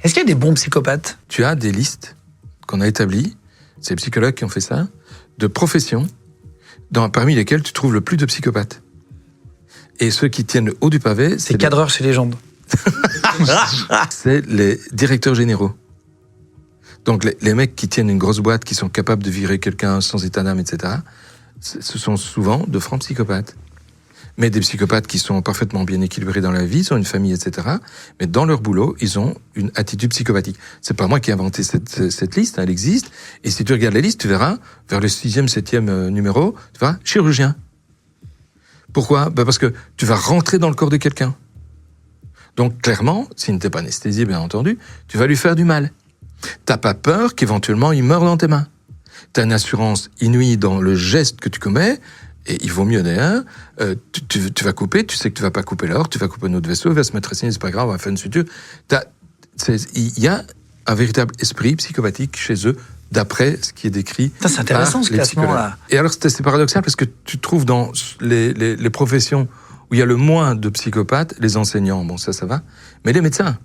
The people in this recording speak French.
Est-ce qu'il y a des bons psychopathes? Tu as des listes qu'on a établies, c'est les psychologues qui ont fait ça, de professions parmi lesquelles tu trouves le plus de psychopathes. Et ceux qui tiennent le haut du pavé, C'est cadreur chez Légende. c'est les directeurs généraux. Donc les mecs qui tiennent une grosse boîte, qui sont capables de virer quelqu'un sans état d'âme, etc., ce sont souvent de francs psychopathes. Mais des psychopathes qui sont parfaitement bien équilibrés dans la vie, ils ont une famille, etc. Mais dans leur boulot, ils ont une attitude psychopathique. C'est pas moi qui ai inventé cette liste, hein, elle existe. Et si tu regardes la liste, tu verras, vers le 6e, 7e numéro, tu verras, chirurgien. Pourquoi? Parce que tu vas rentrer dans le corps de quelqu'un. Donc clairement, s'il ne t'est pas anesthésié, bien entendu, tu vas lui faire du mal. T'as pas peur qu'éventuellement il meure dans tes mains. T'as une assurance inouïe dans le geste que tu commets, et il vaut mieux d'ailleurs, tu vas couper, tu sais que tu vas pas couper l'or, tu vas couper un autre vaisseau, il va se mettre à saigner, c'est pas grave, on va faire une suture. Il y a un véritable esprit psychopathique chez eux, d'après ce qui est décrit. Ça, c'est intéressant, ce classement-là. Et alors, c'est paradoxal parce que tu trouves dans les professions où il y a le moins de psychopathes, les enseignants, bon ça va, mais les médecins.